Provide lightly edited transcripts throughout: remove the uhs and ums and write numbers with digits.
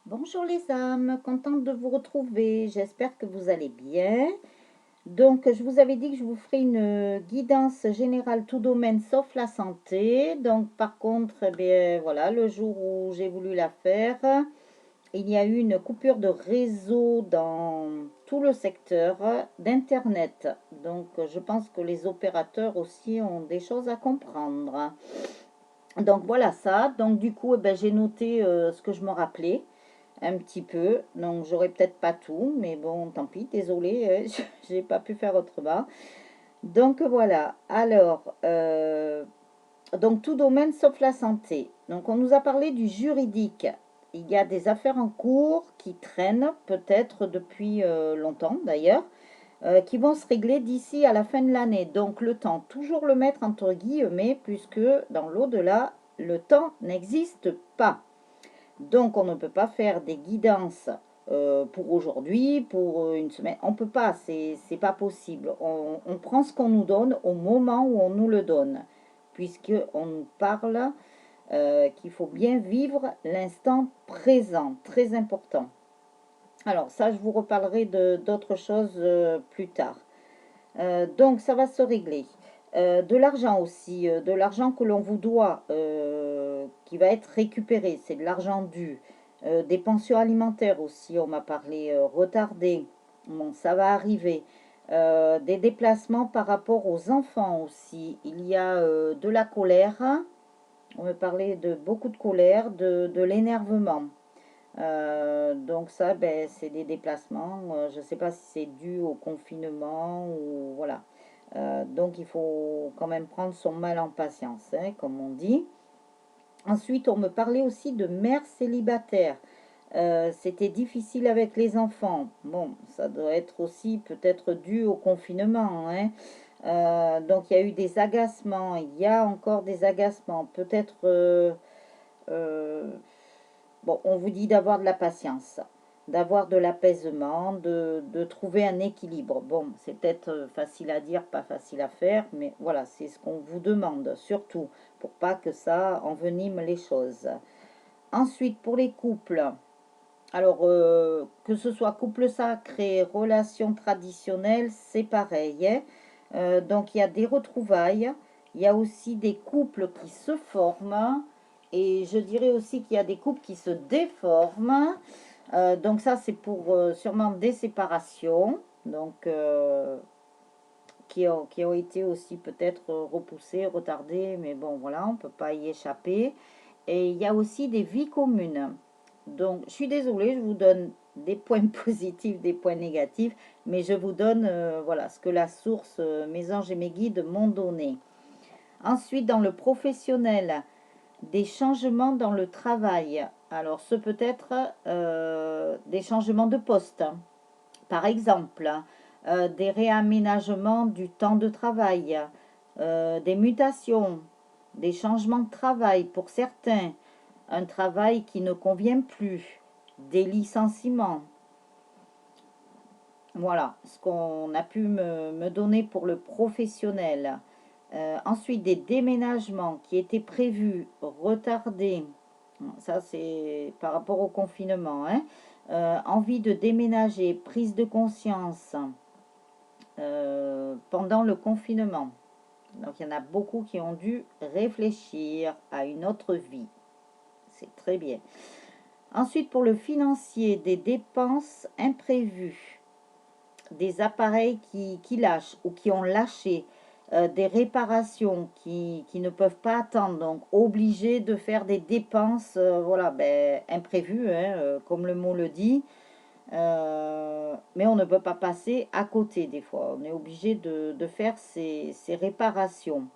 Bonjour les âmes, contente de vous retrouver. J'espère que vous allez bien. Donc, je vous avais dit que je vous ferai une guidance générale tout domaine sauf la santé. Donc, par contre, eh bien, voilà, le jour où j'ai voulu la faire, il y a eu une coupure de réseau dans tout le secteur d'Internet. Donc, je pense que les opérateurs aussi ont des choses à comprendre. Donc, voilà ça. Donc, du coup, eh ben, j'ai noté ce que je me rappelais un petit peu. Donc, j'aurais peut-être pas tout, mais bon, tant pis, désolé, j'ai pas pu faire autrement. Donc, voilà. Alors, donc, tout domaine sauf la santé. Donc, on nous a parlé du juridique. Il y a des affaires en cours qui traînent, peut-être depuis longtemps d'ailleurs, qui vont se régler d'ici à la fin de l'année. Donc, le temps, toujours le mettre entre guillemets, puisque dans l'au-delà, le temps n'existe pas. Donc, on ne peut pas faire des guidances pour aujourd'hui, pour une semaine. On ne peut pas, c'est pas possible. On prend ce qu'on nous donne au moment où on nous le donne, puisqu'on nous parle qu'il faut bien vivre l'instant présent, très important. Alors, ça, je vous reparlerai d'autres choses plus tard. Donc, ça va se régler. De l'argent aussi, de l'argent que l'on vous doit, qui va être récupéré, c'est de l'argent dû. Des pensions alimentaires aussi, on m'a parlé, retardées. Bon, ça va arriver. Des déplacements par rapport aux enfants aussi. Il y a de la colère. On me parlait de beaucoup de colère, de l'énervement. Donc ça, ben, c'est des déplacements. Je ne sais pas si c'est dû au confinement ou voilà. Donc il faut quand même prendre son mal en patience, hein, comme on dit. Ensuite, on me parlait aussi de mère célibataire. C'était difficile avec les enfants. Bon, ça doit être aussi peut-être dû au confinement, hein. Donc il y a eu des agacements. Il y a encore des agacements. Peut-être euh, bon, on vous dit d'avoir de la patience, d'avoir de l'apaisement, de trouver un équilibre. Bon, c'est peut-être facile à dire, pas facile à faire, mais voilà, c'est ce qu'on vous demande, surtout pour pas que ça envenime les choses. Ensuite, pour les couples, alors que ce soit couple sacré, relation traditionnelle, c'est pareil, hein. Donc il y a des retrouvailles, il y a aussi des couples qui se forment, et je dirais aussi qu'il y a des couples qui se déforment. Donc ça c'est pour sûrement des séparations, donc qui ont été aussi peut-être repoussées, retardées, mais bon voilà, on ne peut pas y échapper. Et il y a aussi des vies communes. Donc, je suis désolée, je vous donne des points positifs, des points négatifs, mais je vous donne voilà ce que la source, mes anges et mes guides m'ont donné. Ensuite, dans le professionnel, des changements dans le travail. Alors, ce peut être des changements de poste, hein. Par exemple, des réaménagements du temps de travail, des mutations, des changements de travail pour certains, un travail qui ne convient plus, des licenciements. Voilà ce qu'on a pu me donner pour le professionnel. Ensuite, des déménagements qui étaient prévus, retardés. Ça, c'est par rapport au confinement, hein. Envie de déménager, prise de conscience pendant le confinement. Donc, il y en a beaucoup qui ont dû réfléchir à une autre vie. C'est très bien. Ensuite, pour le financier, des dépenses imprévues, des appareils qui lâchent ou qui ont lâché, des réparations qui ne peuvent pas attendre, donc obligés de faire des dépenses voilà, ben, imprévues, hein, comme le mot le dit. Mais on ne peut pas passer à côté des fois. On est obligé de faire ces réparations.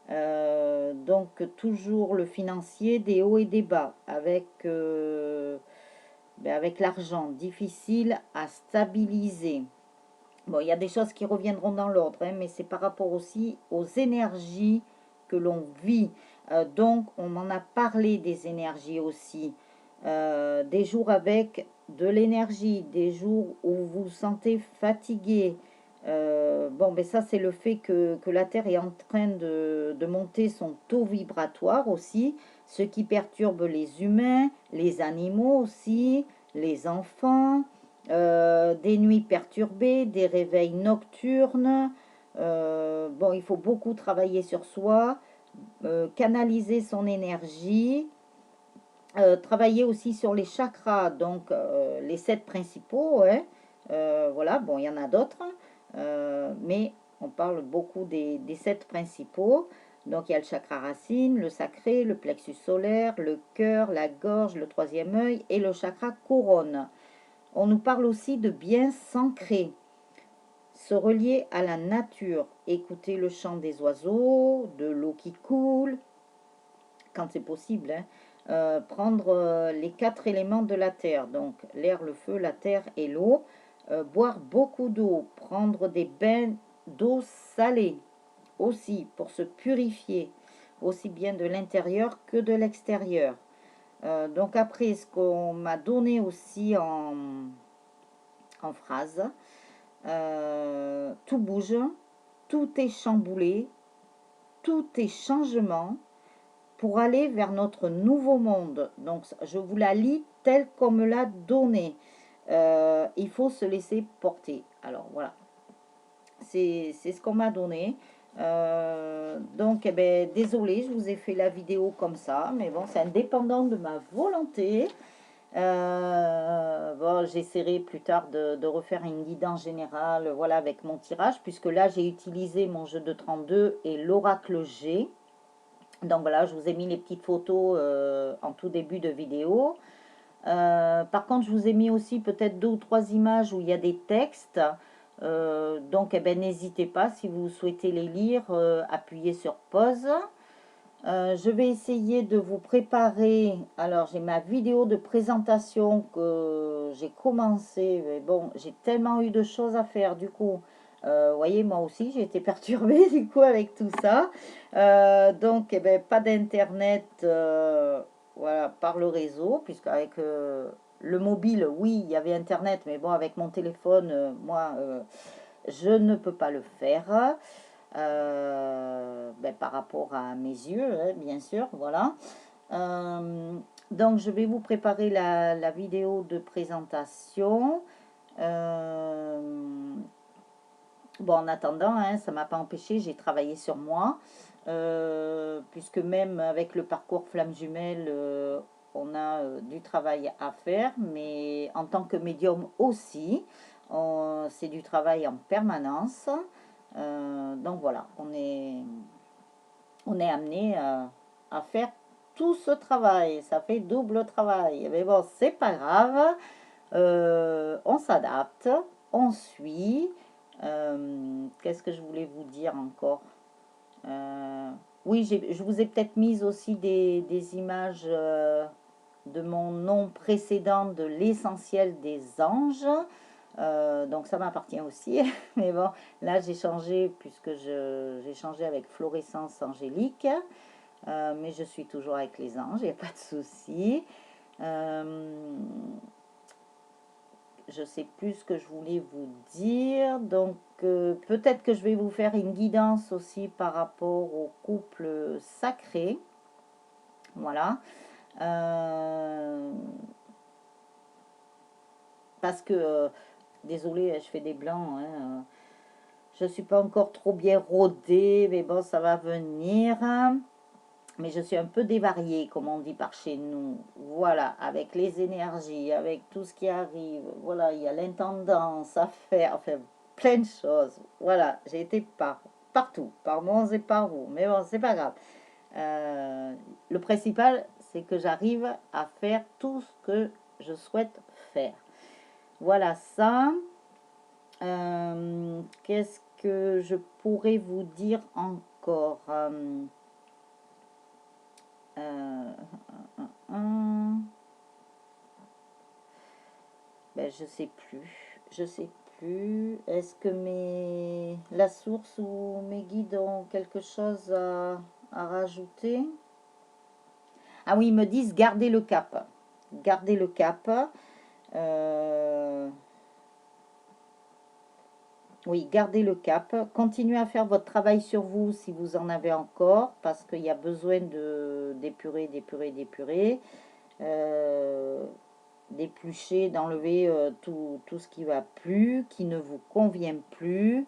Donc toujours le financier, des hauts et des bas, avec l'argent, difficile à stabiliser. Bon, il y a des choses qui reviendront dans l'ordre, hein, mais c'est par rapport aussi aux énergies que l'on vit. Donc, on m'en a parlé des énergies aussi. Des jours avec de l'énergie, des jours où vous vous sentez fatigué. Bon, ben ça, c'est le fait que la Terre est en train de monter son taux vibratoire aussi. ce qui perturbe les humains, les animaux aussi, les enfants, des nuits perturbées, des réveils nocturnes. Bon, il faut beaucoup travailler sur soi, canaliser son énergie, travailler aussi sur les chakras, donc les 7 principaux, ouais. Voilà, bon, il y en a d'autres, mais on parle beaucoup des 7 principaux. Donc il y a le chakra racine, le sacré, le plexus solaire, le cœur, la gorge, le troisième œil et le chakra couronne. On nous parle aussi de bien s'ancrer, se relier à la nature, écouter le chant des oiseaux, de l'eau qui coule, quand c'est possible, hein. Prendre les 4 éléments de la terre, donc l'air, le feu, la terre et l'eau, boire beaucoup d'eau, prendre des bains d'eau salée aussi pour se purifier, aussi bien de l'intérieur que de l'extérieur. Donc après, ce qu'on m'a donné aussi en phrase, tout bouge, tout est chamboulé, tout est changement, pour aller vers notre nouveau monde. Donc, je vous la lis telle qu'on me l'a donnée. Il faut se laisser porter. Alors, voilà. C'est ce qu'on m'a donné. Donc, eh ben, désolé, je vous ai fait la vidéo comme ça. Mais bon, c'est indépendant de ma volonté. Bon, j'essaierai plus tard de refaire une guidance générale, voilà, avec mon tirage. Puisque là, j'ai utilisé mon jeu de 32 et l'oracle G. Donc voilà, je vous ai mis les petites photos en tout début de vidéo. Par contre, je vous ai mis aussi peut-être 2 ou 3 images où il y a des textes. Donc, eh ben, n'hésitez pas, si vous souhaitez les lire, appuyez sur pause. Je vais essayer de vous préparer. Alors, j'ai ma vidéo de présentation que j'ai commencé. Mais bon, j'ai tellement eu de choses à faire du coup. Vous voyez, moi aussi, j'ai été perturbée du coup avec tout ça. Donc, eh ben, pas d'internet voilà, par le réseau, puisque avec le mobile, oui, il y avait internet, mais bon, avec mon téléphone, moi, je ne peux pas le faire. Ben, par rapport à mes yeux, hein, bien sûr, voilà. Donc, je vais vous préparer la vidéo de présentation. Bon, en attendant, hein, ça ne m'a pas empêché, j'ai travaillé sur moi, puisque même avec le parcours flamme jumelle, on a du travail à faire, mais en tant que médium aussi, c'est du travail en permanence. Donc voilà, on est amené à faire tout ce travail, ça fait double travail, mais bon, c'est pas grave. On s'adapte, on suit. Qu'est-ce que je voulais vous dire encore? Oui, je vous ai peut-être mis aussi des images de mon nom précédent de l'essentiel des anges. Donc ça m'appartient aussi. Mais bon, là j'ai changé puisque j'ai changé avec Florescence Angélique. Mais je suis toujours avec les anges, il n'y a pas de souci. Je sais plus ce que je voulais vous dire. Donc, peut-être que je vais vous faire une guidance aussi par rapport au couple sacré. Voilà. Parce que, désolée, je fais des blancs. Hein, je ne suis pas encore trop bien rodée, mais bon, ça va venir. Mais je suis un peu dévariée, comme on dit par chez nous. Voilà, avec les énergies, avec tout ce qui arrive. Voilà, il y a l'intendance à faire, enfin, plein de choses. Voilà, j'ai été partout, par Mons et par vous. Mais bon, c'est pas grave. Le principal, c'est que j'arrive à faire tout ce que je souhaite faire. Voilà ça. Qu'est-ce que je pourrais vous dire encore? Ben, je sais plus. Je sais plus. Est-ce que la source ou mes guides ont quelque chose à rajouter? Ah oui, ils me disent garder le cap. Garder le cap. Oui, gardez le cap. Continuez à faire votre travail sur vous si vous en avez encore, parce qu'il y a besoin d'épurer, d'épurer, d'épurer, d'éplucher, d'enlever tout ce qui va plus, qui ne vous convient plus.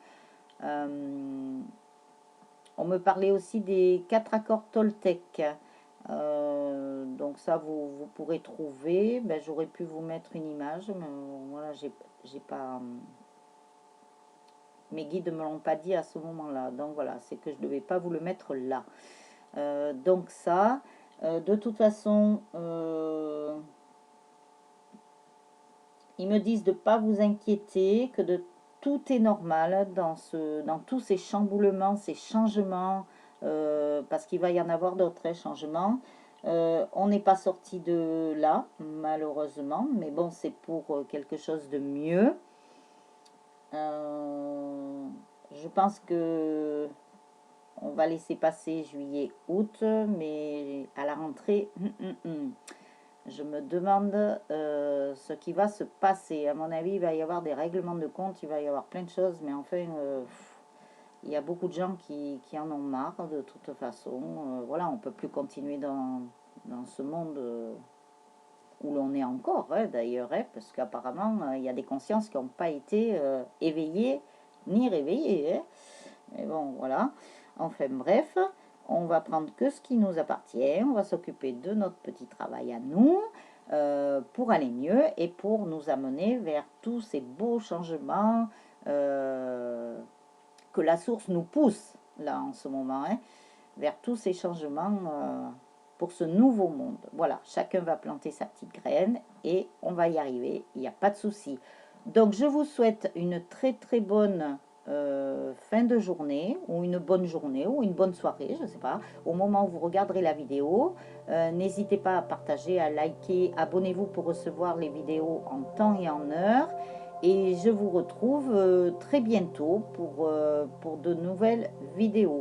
Euh, on me parlait aussi des 4 accords Toltec. Donc ça, vous pourrez trouver. Ben, j'aurais pu vous mettre une image, mais voilà, j'ai pas... Mes guides ne me l'ont pas dit à ce moment-là. Donc voilà, c'est que je ne devais pas vous le mettre là. Donc ça, de toute façon, ils me disent de ne pas vous inquiéter, que tout est normal dans tous ces chamboulements, ces changements, parce qu'il va y en avoir d'autres changements. On n'est pas sorti de là, malheureusement, mais bon, c'est pour quelque chose de mieux. Je pense que on va laisser passer juillet, août, mais à la rentrée, je me demande ce qui va se passer. À mon avis, il va y avoir des règlements de compte, il va y avoir plein de choses, mais enfin, il y a beaucoup de gens qui en ont marre de toute façon. Voilà, on ne peut plus continuer dans ce monde où l'on est encore, d'ailleurs, parce qu'apparemment, il y a des consciences qui n'ont pas été éveillées ni réveillées. Mais bon, voilà. Enfin bref, on va prendre que ce qui nous appartient, on va s'occuper de notre petit travail à nous pour aller mieux et pour nous amener vers tous ces beaux changements que la source nous pousse là en ce moment, vers tous ces changements pour ce nouveau monde. Voilà, chacun va planter sa petite graine et on va y arriver, il n'y a pas de souci. Donc je vous souhaite une très très bonne fin de journée ou une bonne journée ou une bonne soirée, je ne sais pas, au moment où vous regarderez la vidéo. N'hésitez pas à partager, à liker, abonnez-vous pour recevoir les vidéos en temps et en heure. Et je vous retrouve très bientôt pour de nouvelles vidéos.